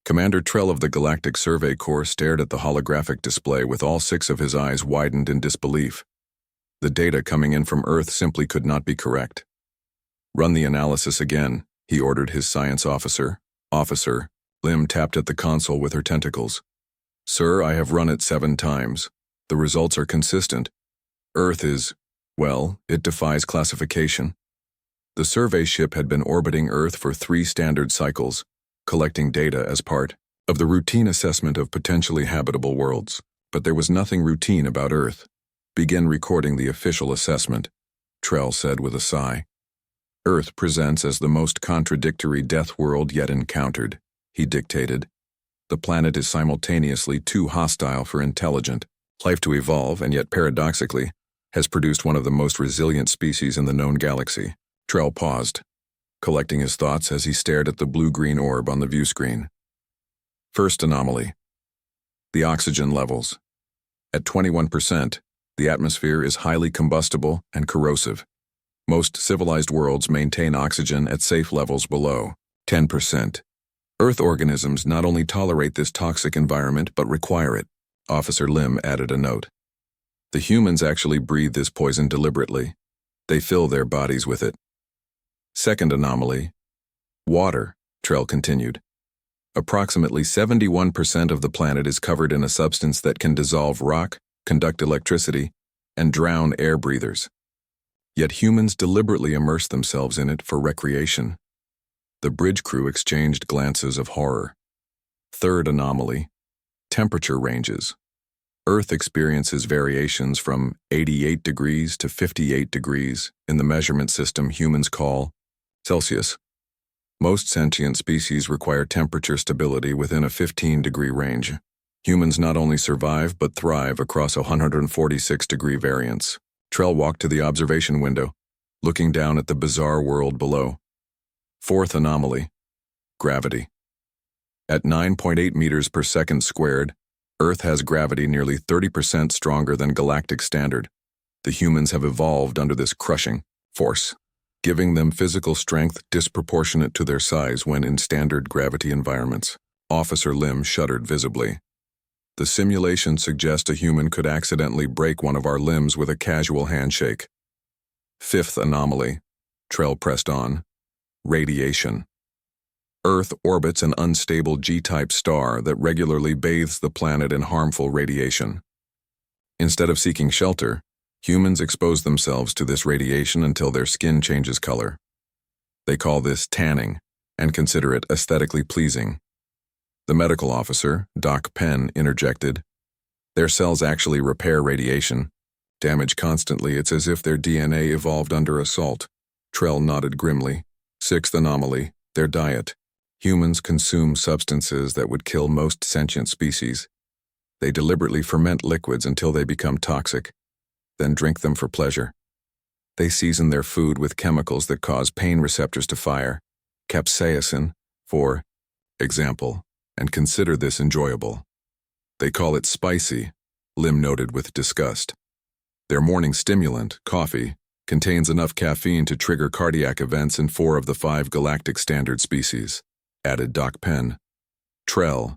Commander Trell of the Galactic Survey Corps stared at the holographic display with all 6 of his eyes widened in disbelief. The data coming in from Earth simply could not be correct. "Run the analysis again," he ordered his science officer. "Officer," Lim tapped at the console with her tentacles. "Sir, I have run it 7 times. The results are consistent. Earth is, well, it defies classification." The survey ship had been orbiting Earth for 3 standard cycles, collecting data as part of the routine assessment of potentially habitable worlds. But there was nothing routine about Earth. "Begin recording the official assessment," Trell said with a sigh. "Earth presents as the most contradictory death world yet encountered," he dictated. "The planet is simultaneously too hostile for intelligent life to evolve, and yet paradoxically has produced one of the most resilient species in the known galaxy." Trell paused, collecting his thoughts as he stared at the blue-green orb on the view screen. First anomaly: the oxygen levels. At 21%, the atmosphere is highly combustible and corrosive. Most civilized worlds maintain oxygen at safe levels below 10%. Earth organisms not only tolerate this toxic environment but require it. Officer Lim added a note. The humans actually breathe this poison deliberately. They fill their bodies with it. Second anomaly: water, Trell continued. Approximately 71% of the planet is covered in a substance that can dissolve rock, conduct electricity, and drown air breathers. Yet humans deliberately immerse themselves in it for recreation. The bridge crew exchanged glances of horror. Third anomaly: temperature ranges. Earth experiences variations from 88 degrees to 58 degrees in the measurement system humans call Celsius. Most sentient species require temperature stability within a 15-degree range. Humans not only survive but thrive across a 146-degree variance. Trell walked to the observation window, looking down at the bizarre world below. Fourth anomaly: gravity. At 9.8 meters per second squared, Earth has gravity nearly 30% stronger than galactic standard. The humans have evolved under this crushing force, giving them physical strength disproportionate to their size when in standard gravity environments. Officer Lim shuddered visibly. The simulation suggests a human could accidentally break one of our limbs with a casual handshake. Fifth anomaly, Trell pressed on: radiation. Earth orbits an unstable G-type star that regularly bathes the planet in harmful radiation. Instead of seeking shelter, humans expose themselves to this radiation until their skin changes color. They call this tanning and consider it aesthetically pleasing. The medical officer, Doc Penn, interjected. Their cells actually repair radiation. Damaged constantly, it's as if their DNA evolved under assault. Trell nodded grimly. Sixth anomaly, their diet. Humans consume substances that would kill most sentient species. They deliberately ferment liquids until they become toxic, then drink them for pleasure. They season their food with chemicals that cause pain receptors to fire, capsaicin, for example, and consider this enjoyable. They call it spicy, Lim noted with disgust. Their morning stimulant, coffee, contains enough caffeine to trigger cardiac events in 4 of the 5 galactic standard species, added Doc Penn. Trell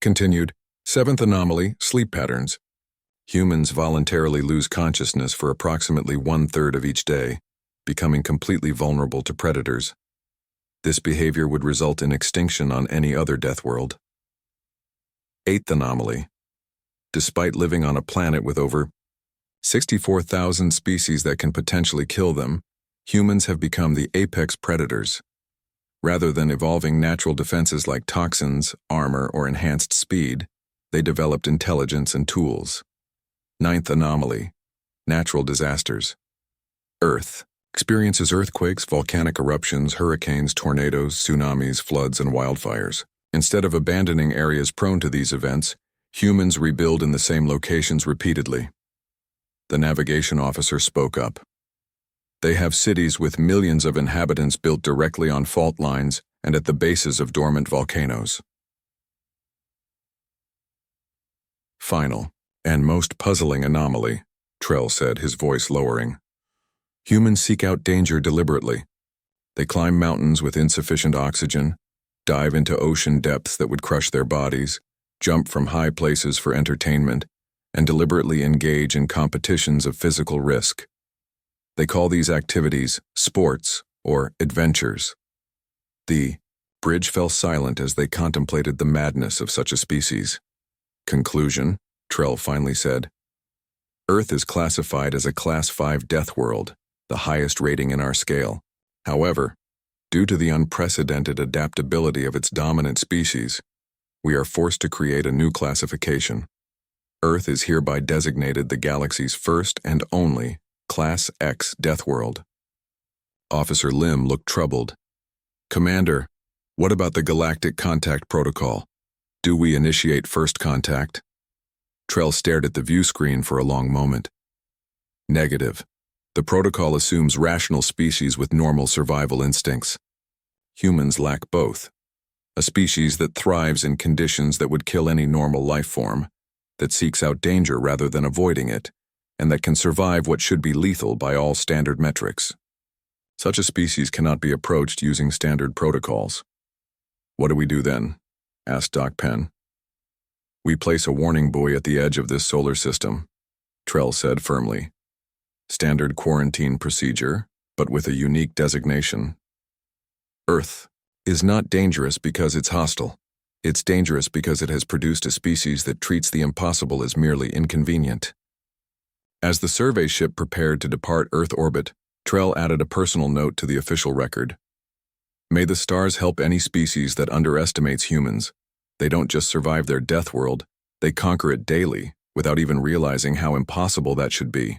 continued. Seventh anomaly, sleep patterns. Humans voluntarily lose consciousness for approximately 1/3 of each day, becoming completely vulnerable to predators. This behavior would result in extinction on any other death world. Eighth anomaly. Despite living on a planet with over 64,000 species that can potentially kill them, humans have become the apex predators. Rather than evolving natural defenses like toxins, armor, or enhanced speed, they developed intelligence and tools. Ninth anomaly. Natural disasters. Earth experiences earthquakes, volcanic eruptions, hurricanes, tornadoes, tsunamis, floods, and wildfires. Instead of abandoning areas prone to these events, humans rebuild in the same locations repeatedly. The navigation officer spoke up. They have cities with millions of inhabitants built directly on fault lines and at the bases of dormant volcanoes. Final, and most puzzling anomaly, Trell said, his voice lowering. Humans seek out danger deliberately. They climb mountains with insufficient oxygen, dive into ocean depths that would crush their bodies, jump from high places for entertainment, and deliberately engage in competitions of physical risk. They call these activities sports or adventures. The bridge fell silent as they contemplated the madness of such a species. Conclusion, Trell finally said. Earth is classified as a Class 5 Deathworld, the highest rating in our scale. However, due to the unprecedented adaptability of its dominant species, we are forced to create a new classification. Earth is hereby designated the galaxy's first and only Class X Deathworld. Officer Lim looked troubled. Commander, what about the Galactic Contact Protocol? Do we initiate first contact? Trell stared at the view screen for a long moment. Negative. The protocol assumes rational species with normal survival instincts. Humans lack both. A species that thrives in conditions that would kill any normal life form, that seeks out danger rather than avoiding it, and that can survive what should be lethal by all standard metrics. Such a species cannot be approached using standard protocols. What do we do then? Asked Doc Penn. We place a warning buoy at the edge of this solar system, Trell said firmly. Standard quarantine procedure, but with a unique designation. Earth is not dangerous because it's hostile. It's dangerous because it has produced a species that treats the impossible as merely inconvenient. As the survey ship prepared to depart Earth orbit, Trell added a personal note to the official record. May the stars help any species that underestimates humans. They don't just survive their death world, they conquer it daily, without even realizing how impossible that should be.